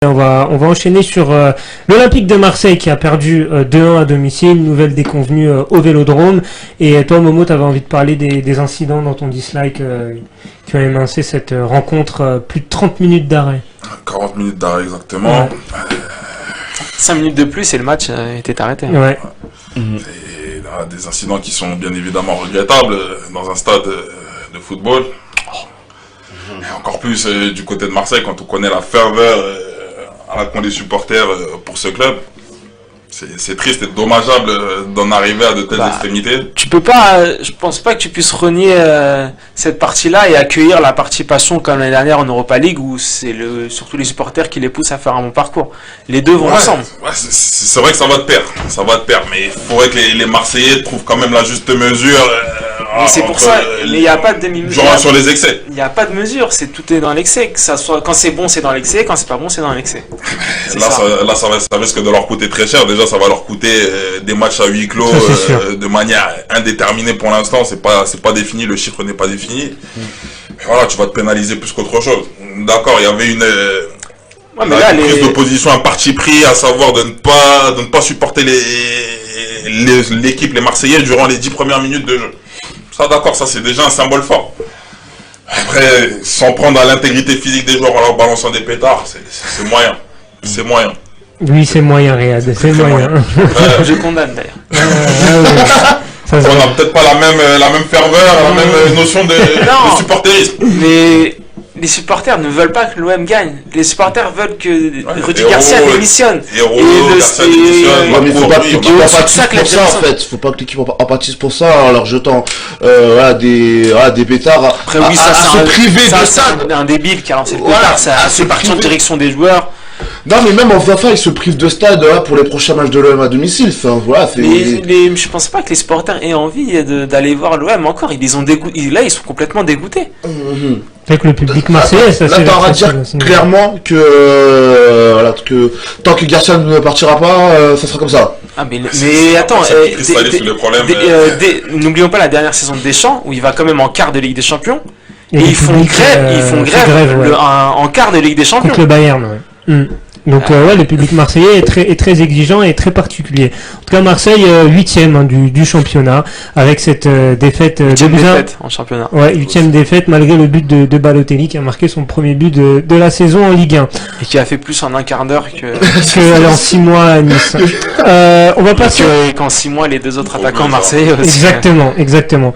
On va enchaîner sur l'Olympique de Marseille qui a perdu 2-1 à domicile, nouvelle déconvenue au Vélodrome. Et toi, Momo, tu avais envie de parler des incidents dans ton dislike qui ont émincé cette rencontre, plus de 30 minutes d'arrêt. 40 minutes d'arrêt exactement. Ouais. 5 minutes de plus et le match était arrêté. Ouais. Et là, des incidents qui sont bien évidemment regrettables dans un stade de football. Et encore plus du côté de Marseille quand on connaît la ferveur à la con des supporters pour ce club. C'est triste et dommageable d'en arriver à de telles extrémités. Tu peux pas, je pense pas que tu puisses renier cette partie-là et accueillir la participation comme l'année dernière en Europa League où c'est surtout les supporters qui les poussent à faire un bon parcours. Les deux vont ensemble. Ouais, c'est vrai que ça va de pair, mais il faudrait que les Marseillais trouvent quand même la juste mesure. Mais c'est pour ça, mais il n'y a pas de demi-mesure. Genre sur les excès. Il n'y a pas de mesure, tout est dans l'excès. Que ça soit, quand c'est bon, c'est dans l'excès, quand c'est pas bon, c'est dans l'excès. Là, ça risque de leur coûter très cher. Déjà, ça va leur coûter des matchs à huis clos de manière indéterminée pour l'instant. C'est pas défini, le chiffre n'est pas défini. Mais voilà, tu vas te pénaliser plus qu'autre chose. D'accord, il y avait une prise de position, un parti pris, à savoir de ne pas supporter l'équipe, les Marseillais, durant les 10 premières minutes de jeu. Ça, d'accord, ça c'est déjà un symbole fort. Après, s'en prendre à l'intégrité physique des joueurs en leur balançant des pétards, c'est moyen. C'est moyen. Oui, c'est moyen, Riyad, c'est moyen. Je condamne d'ailleurs. On n'a peut-être pas la même ferveur, la même notion de supporterisme. Mais les supporters ne veulent pas que l'OM gagne. Les supporters veulent que Rudy Garcia démissionne. Mais il faut pas que l'équipe en pâtisse pour ça, en fait. Faut pas que l'équipe en pâtisse pour ça, en leur jetant des pétards. Après, oui, ça se priver de ça. C'est un débile qui a lancé le pétard. C'est parti en direction des joueurs. Non, mais même en FIFA, ils se privent de stade pour les prochains matchs de l'OM à domicile. Enfin, voilà, mais je pense pas que les supporters aient envie d'aller voir l'OM encore. Ils les ont dégoûtés. Là, ils sont complètement dégoûtés. Avec le public marseillais, ça là, t'auras dire clairement que tant que Garcia ne partira pas, ça sera comme ça. Ah mais attends, n'oublions pas la dernière saison de Deschamps où il va quand même en quart de Ligue des Champions et ils font grève en quart de Ligue des Champions contre le Bayern. Ouais. Donc le public marseillais est très exigeant et très particulier. En tout cas, Marseille 8e du championnat avec cette défaite 8e défaite en championnat. Ouais, 8e défaite malgré le but de Balotelli qui a marqué son premier but de la saison en Ligue 1 et qui a fait plus en un quart d'heure que en 6 mois à Nice. On va passer qu'en 6 mois les deux autres attaquants marseillais aussi. Exactement.